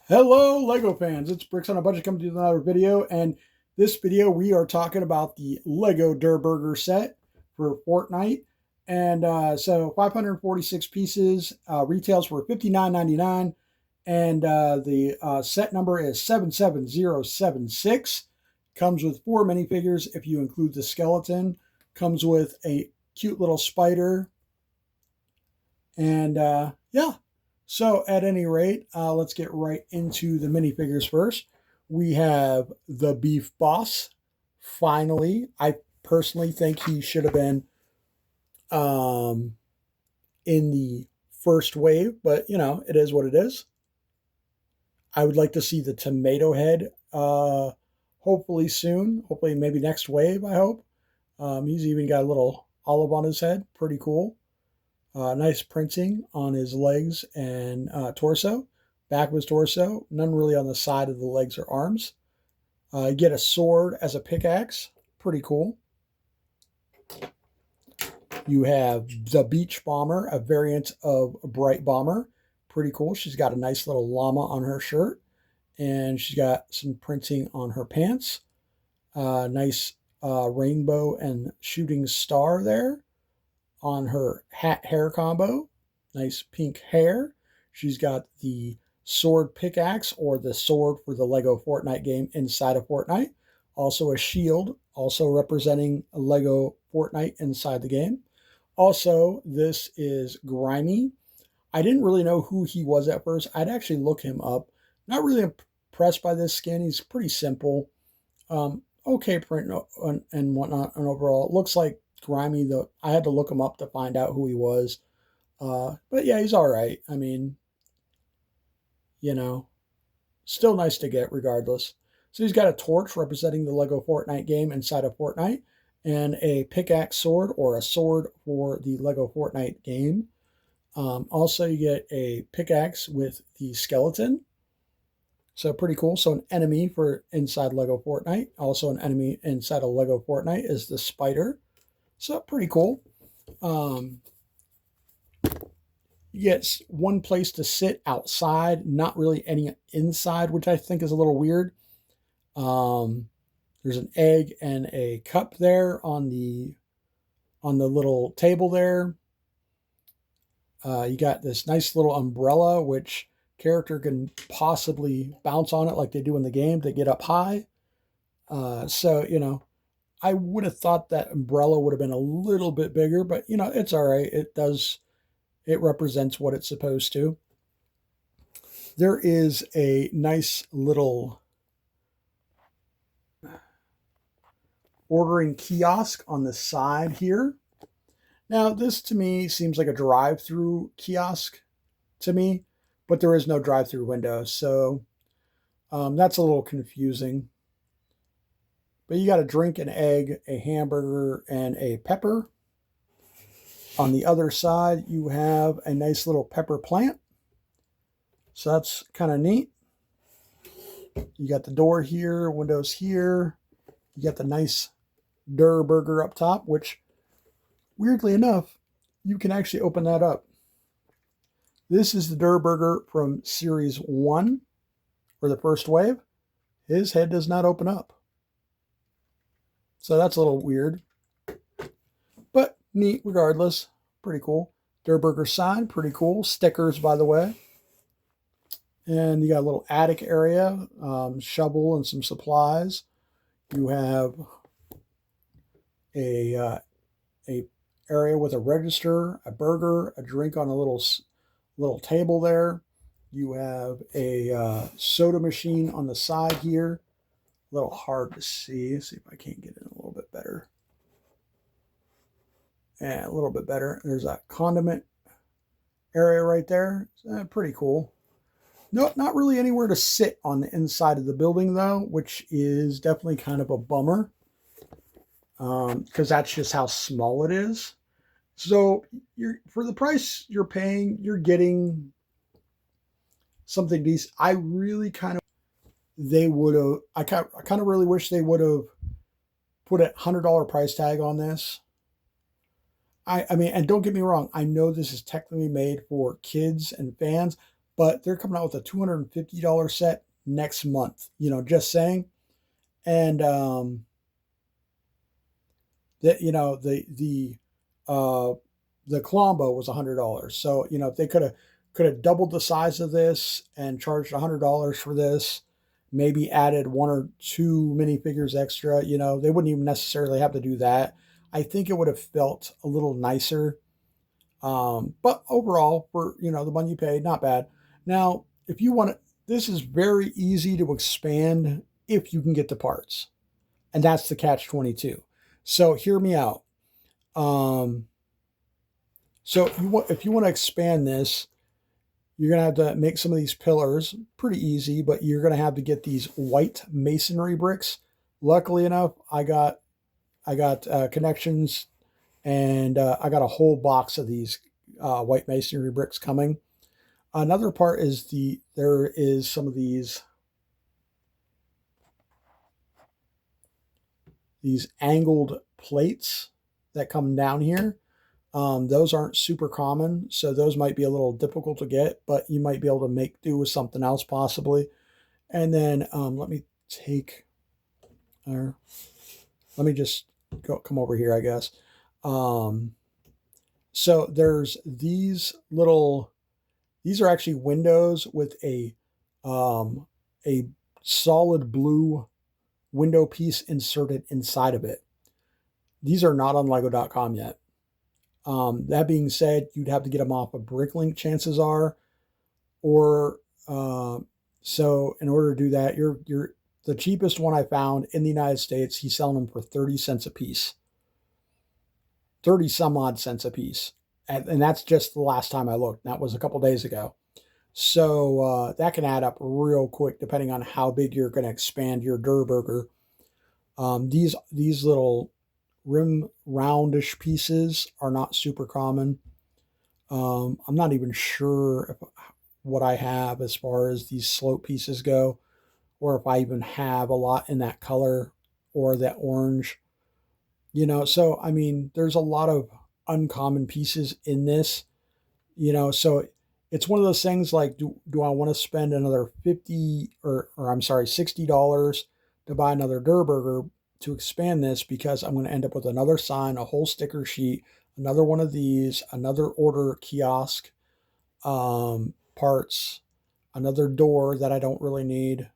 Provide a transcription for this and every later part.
Hello, Lego fans. It's Bricks on a Budget coming to you with another video. And this video, we are talking about the Lego Durrr Buger set for Fortnite. And so 546 pieces, retails for $59.99. And the set number is 77076. Comes with 4 minifigures if you include the skeleton. Comes with a cute little spider. And yeah. So at any rate, let's get right into the minifigures first. We have the Beef Boss. Finally, I personally think he should have been um, in the first wave, but it is what it is. I would like to see the Tomato Head hopefully soon. Hopefully, maybe next wave, I hope. He's even got a little olive on his head. Pretty cool. Nice printing on his legs and torso, back of his torso. None really on the side of the legs or arms. You get a sword as a pickaxe. Pretty cool. You have the Beach Bomber, a variant of Bright Bomber. Pretty cool. She's got a nice little llama on her shirt, and she's got some printing on her pants. Nice rainbow and shooting star there on her hat hair combo. Nice pink hair. She's got the sword pickaxe, or the sword for the Lego Fortnite game, inside of Fortnite. Also a shield, also representing a Lego Fortnite inside the game. Also, this is Grimy. I didn't really know who he was at first. I'd actually look him up. Not really impressed by this skin. He's pretty simple. Okay print and whatnot, and overall, it looks like Grimy, though. I had to look him up to find out who he was. But yeah, he's all right. I mean, you know, still nice to get regardless. So he's got a torch representing the Lego Fortnite game inside of Fortnite, and a pickaxe sword, or a sword for the Lego Fortnite game. Also, you get a pickaxe with the skeleton. So pretty cool. So an enemy for inside Lego Fortnite. Also an enemy inside of Lego Fortnite is the spider. So pretty cool. You get one place to sit outside, not really any inside, which I think is a little weird. There's an egg and a cup there on the little table there. You got this nice little umbrella, which character can possibly bounce on it like they do in the game to get up high. So I would have thought that umbrella would have been a little bit bigger, but it's all right. It represents what it's supposed to. There is a nice little ordering kiosk on the side here. Now, this to me seems like a drive-through kiosk to me, but there is no drive-through window, so that's a little confusing. But you got a drink, an egg, a hamburger, and a pepper. On the other side, you have a nice little pepper plant. So that's kind of neat. You got the door here, windows here. You got the nice Durrr Buger up top, which, weirdly enough, you can actually open that up. This is the Durrr Buger from Series 1, or the first wave. His head does not open up. So that's a little weird, but neat regardless. Pretty cool. Durrr Buger sign, pretty cool. Stickers, by the way. And you got a little attic area, shovel and some supplies. You have a area with a register, a burger, a drink on a little table there. You have a soda machine on the side here. A little hard to see. Let's see if I can't get in a little bit better. And a little bit better. There's a condiment area right there. Pretty cool. No, not really anywhere to sit on the inside of the building, though, which is definitely kind of a bummer. Because that's just how small it is. So for the price you're paying, you're getting something decent. I really kind of I kind of really wish they would have put a $100 price tag on this. I mean, and don't get me wrong, I know this is technically made for kids and fans, but they're coming out with a $250 set next month. Just saying. And that uh, the Colombo was $100. So if they could have doubled the size of this and charged $100 for this, maybe added one or two minifigures extra. They wouldn't even necessarily have to do that. I think it would have felt a little nicer. But overall, for the money you paid, not bad. Now, if you want to, this is very easy to expand if you can get the parts, and that's the catch 22. So hear me out. Um, so if you want to expand this, you're gonna have to make some of these pillars pretty easy, but you're gonna have to get these white masonry bricks. Luckily enough, I got connections, and I got a whole box of these white masonry bricks coming. Another part is there is some of these angled plates that come down here. Those aren't super common, so those might be a little difficult to get, but you might be able to make do with something else possibly. And then let me take, or let me just come over here, I guess. Um, so there's these are actually windows with a solid blue window piece inserted inside of it. These are not on Lego.com yet. That being said, you'd have to get them off of Bricklink, chances are, or so in order to do that, you're the cheapest one I found in the United States. He's selling them for 30 cents a piece, 30 some odd cents a piece, and that's just the last time I looked. That was a couple days ago. So that can add up real quick depending on how big you're going to expand your Durrr Buger. These little rim roundish pieces are not super common. I'm not even sure what I have as far as these slope pieces go, or if I even have a lot in that color or that orange. So I mean, there's a lot of uncommon pieces in this. So it's one of those things like, do I want to spend another 50 or I'm sorry, $60 to buy another Durrr Buger to expand this, because I'm going to end up with another sign, a whole sticker sheet, another one of these, another order kiosk, parts, another door that I don't really need.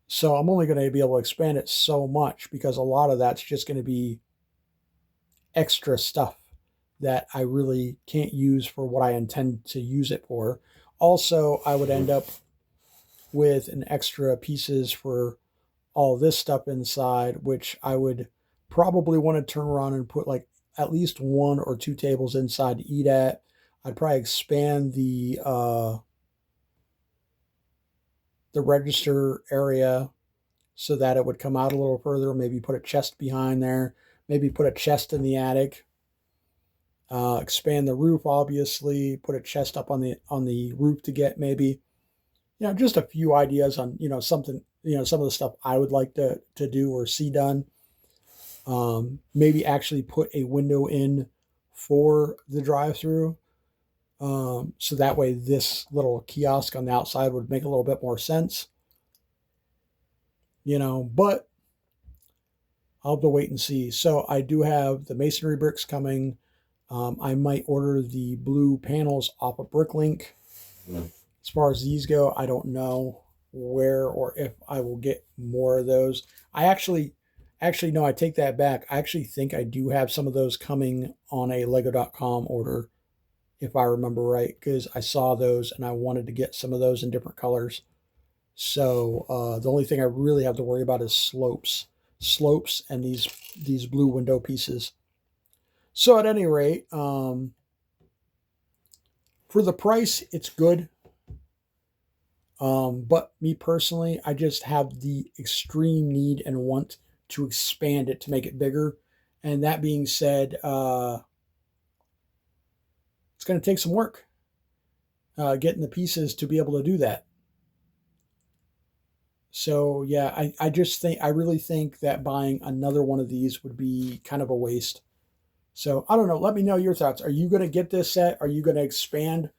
So I'm only going to be able to expand it so much, because a lot of that's just going to be extra stuff that I really can't use for what I intend to use it for. Also, I would end up with an extra pieces for all this stuff inside, which I would probably want to turn around and put like at least one or two tables inside to eat at. I'd probably expand the register area so that it would come out a little further. Maybe put a chest behind there. Maybe put a chest in the attic. Expand the roof, obviously. Put a chest up on the roof to get maybe, just a few ideas on something, some of the stuff I would like to do or see done. Maybe actually put a window in for the drive-through. So that way this little kiosk on the outside would make a little bit more sense. But I'll have to wait and see. So I do have the masonry bricks coming. I might order the blue panels off of Bricklink. As far as these go, I don't know where or if I will get more of those. No, I take that back. I actually think I do have some of those coming on a Lego.com order, if I remember right, because I saw those and I wanted to get some of those in different colors. So the only thing I really have to worry about is slopes, and these blue window pieces. So at any rate, for the price, it's good. But me personally, I just have the extreme need and want to expand it to make it bigger. And that being said, it's going to take some work getting the pieces to be able to do that. So yeah, I really think that buying another one of these would be kind of a waste. So I don't know. Let me know your thoughts. Are you going to get this set? Are you going to expand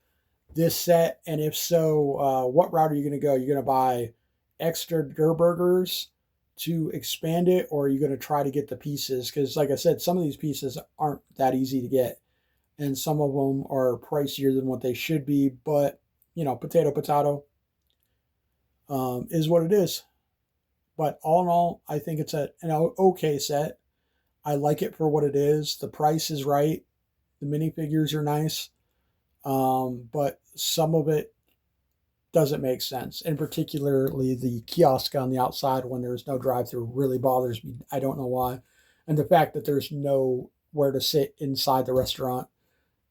this set? And if so, what route are you going to go? You're going to buy extra Durrr Burgers to expand it, or are you going to try to get the pieces? Because, like I said, some of these pieces aren't that easy to get, and some of them are pricier than what they should be. But potato, potato is what it is. But all in all, I think it's an okay set. I like it for what it is. The price is right. The minifigures are nice, but some of it doesn't make sense. And particularly the kiosk on the outside when there's no drive-through really bothers me. I don't know why. And the fact that there's no where to sit inside the restaurant,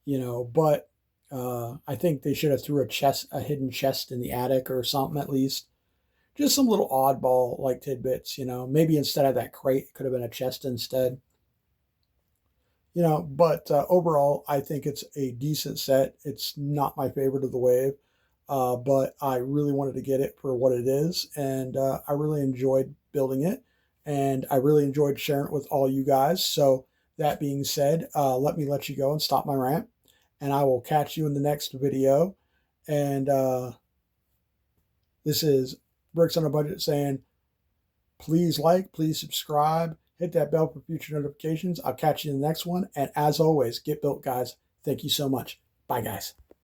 But I think they should have threw a hidden chest in the attic or something at least. Just some little oddball like tidbits, Maybe instead of that crate, it could have been a chest instead. But overall, I think it's a decent set. It's not my favorite of the wave, but I really wanted to get it for what it is, and I really enjoyed building it, and I really enjoyed sharing it with all you guys. So that being said, let me let you go and stop my rant, and I will catch you in the next video. And this is Bricks on a Budget saying, please like, please subscribe, hit that bell for future notifications. I'll catch you in the next one. And as always, get built, guys. Thank you so much. Bye, guys.